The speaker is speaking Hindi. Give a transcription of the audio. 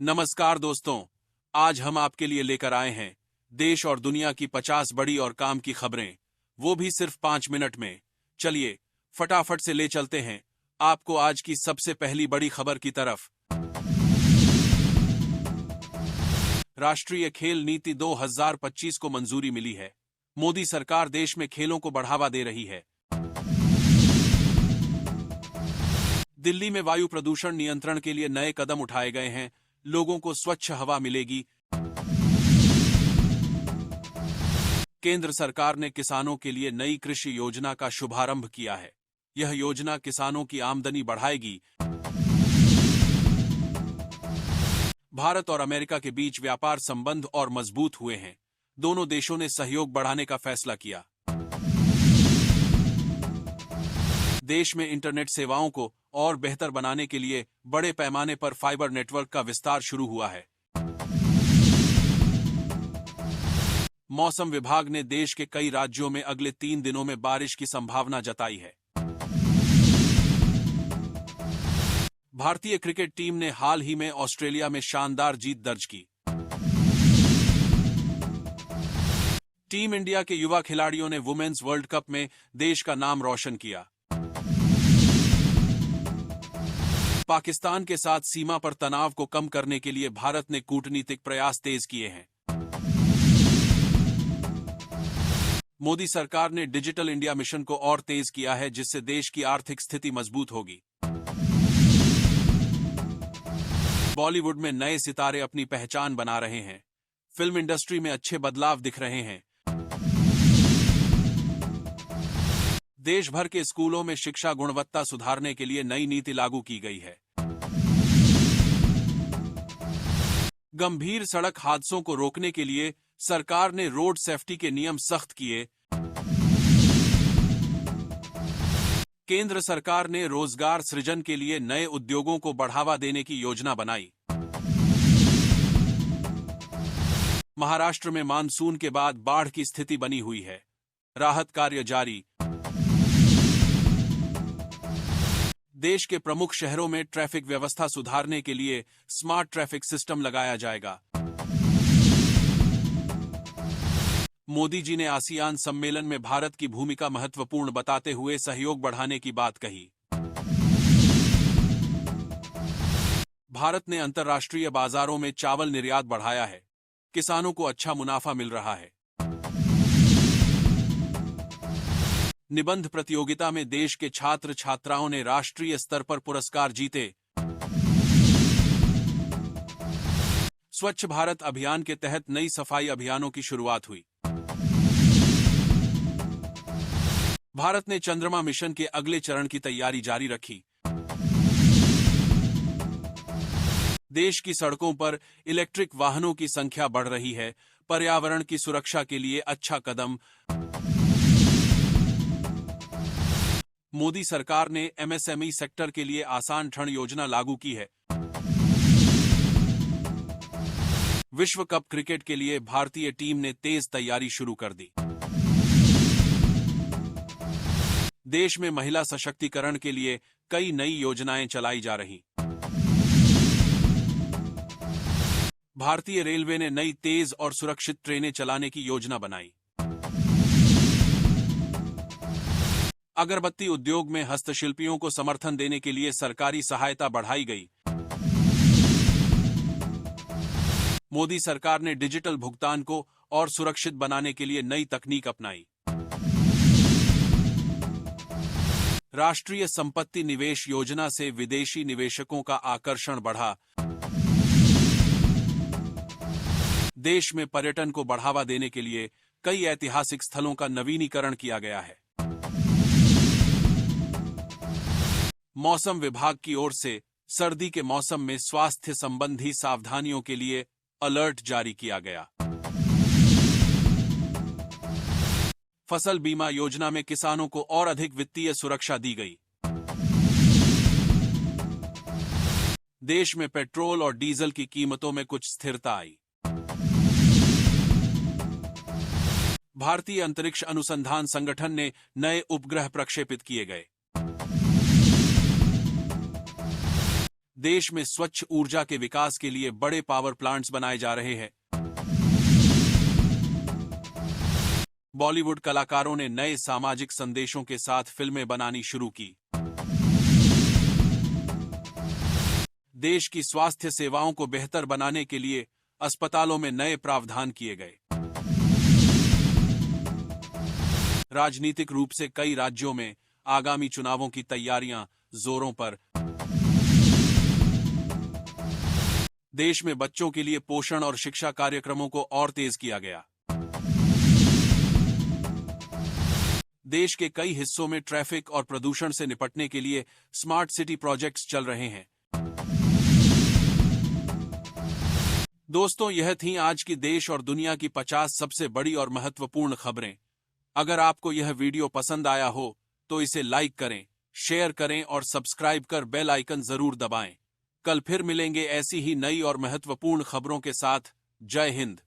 नमस्कार दोस्तों। आज हम आपके लिए लेकर आए हैं देश और दुनिया की 50 बड़ी और काम की खबरें, वो भी सिर्फ 5 मिनट में। चलिए फटाफट से ले चलते हैं आपको आज की सबसे पहली बड़ी खबर की तरफ। राष्ट्रीय खेल नीति 2025 को मंजूरी मिली है। मोदी सरकार देश में खेलों को बढ़ावा दे रही है। दिल्ली में वायु प्रदूषण नियंत्रण के लिए नए कदम उठाए गए हैं। लोगों को स्वच्छ हवा मिलेगी। केंद्र सरकार ने किसानों के लिए नई कृषि योजना का शुभारंभ किया है। यह योजना किसानों की आमदनी बढ़ाएगी। भारत और अमेरिका के बीच व्यापार संबंध और मजबूत हुए हैं। दोनों देशों ने सहयोग बढ़ाने का फैसला किया। देश में इंटरनेट सेवाओं को और बेहतर बनाने के लिए बड़े पैमाने पर फाइबर नेटवर्क का विस्तार शुरू हुआ है। मौसम विभाग ने देश के कई राज्यों में अगले 3 दिनों में बारिश की संभावना जताई है। भारतीय क्रिकेट टीम ने हाल ही में ऑस्ट्रेलिया में शानदार जीत दर्ज की। टीम इंडिया के युवा खिलाड़ियों ने वुमेन्स वर्ल्ड कप में देश का नाम रोशन किया। पाकिस्तान के साथ सीमा पर तनाव को कम करने के लिए भारत ने कूटनीतिक प्रयास तेज किए हैं। मोदी सरकार ने डिजिटल इंडिया मिशन को और तेज किया है, जिससे देश की आर्थिक स्थिति मजबूत होगी। बॉलीवुड में नए सितारे अपनी पहचान बना रहे हैं। फिल्म इंडस्ट्री में अच्छे बदलाव दिख रहे हैं। देश भर के स्कूलों में शिक्षा गुणवत्ता सुधारने के लिए नई नीति लागू की गई है। गंभीर सड़क हादसों को रोकने के लिए सरकार ने रोड सेफ्टी के नियम सख्त किए। केंद्र सरकार ने रोजगार सृजन के लिए नए उद्योगों को बढ़ावा देने की योजना बनाई। महाराष्ट्र में मानसून के बाद बाढ़ की स्थिति बनी हुई है। राहत कार्य जारी। देश के प्रमुख शहरों में ट्रैफिक व्यवस्था सुधारने के लिए स्मार्ट ट्रैफिक सिस्टम लगाया जाएगा। मोदी जी ने आसियान सम्मेलन में भारत की भूमिका महत्वपूर्ण बताते हुए सहयोग बढ़ाने की बात कही। भारत ने अंतर्राष्ट्रीय बाजारों में चावल निर्यात बढ़ाया है। किसानों को अच्छा मुनाफा मिल रहा है। निबंध प्रतियोगिता में देश के छात्र छात्राओं ने राष्ट्रीय स्तर पर पुरस्कार जीते। स्वच्छ भारत अभियान के तहत नई सफाई अभियानों की शुरुआत हुई। भारत ने चंद्रमा मिशन के अगले चरण की तैयारी जारी रखी। देश की सड़कों पर इलेक्ट्रिक वाहनों की संख्या बढ़ रही है। पर्यावरण की सुरक्षा के लिए अच्छा कदम। मोदी सरकार ने एमएसएमई सेक्टर के लिए आसान ऋण योजना लागू की है। विश्व कप क्रिकेट के लिए भारतीय टीम ने तेज तैयारी शुरू कर दी। देश में महिला सशक्तिकरण के लिए कई नई योजनाएं चलाई जा रही। भारतीय रेलवे ने नई तेज और सुरक्षित ट्रेनें चलाने की योजना बनाई। अगरबत्ती उद्योग में हस्तशिल्पियों को समर्थन देने के लिए सरकारी सहायता बढ़ाई गई। मोदी सरकार ने डिजिटल भुगतान को और सुरक्षित बनाने के लिए नई तकनीक अपनाई। राष्ट्रीय संपत्ति निवेश योजना से विदेशी निवेशकों का आकर्षण बढ़ा। देश में पर्यटन को बढ़ावा देने के लिए कई ऐतिहासिक स्थलों का नवीनीकरण किया गया है। मौसम विभाग की ओर से सर्दी के मौसम में स्वास्थ्य संबंधी सावधानियों के लिए अलर्ट जारी किया गया। फसल बीमा योजना में किसानों को और अधिक वित्तीय सुरक्षा दी गई। देश में पेट्रोल और डीजल की कीमतों में कुछ स्थिरता आई। भारतीय अंतरिक्ष अनुसंधान संगठन ने नए उपग्रह प्रक्षेपित किए गए। देश में स्वच्छ ऊर्जा के विकास के लिए बड़े पावर प्लांट्स बनाए जा रहे हैं। बॉलीवुड कलाकारों ने नए सामाजिक संदेशों के साथ फिल्में बनानी शुरू की। देश की स्वास्थ्य सेवाओं को बेहतर बनाने के लिए अस्पतालों में नए प्रावधान किए गए। राजनीतिक रूप से कई राज्यों में आगामी चुनावों की तैयारियां जोरों पर। देश में बच्चों के लिए पोषण और शिक्षा कार्यक्रमों को और तेज किया गया। देश के कई हिस्सों में ट्रैफिक और प्रदूषण से निपटने के लिए स्मार्ट सिटी प्रोजेक्ट्स चल रहे हैं। दोस्तों, यह थी आज की देश और दुनिया की 50 सबसे बड़ी और महत्वपूर्ण खबरें। अगर आपको यह वीडियो पसंद आया हो तो इसे लाइक करें, शेयर करें और सब्सक्राइब कर बेल आइकन जरूर दबाएं। कल फिर मिलेंगे ऐसी ही नई और महत्वपूर्ण खबरों के साथ। जय हिंद।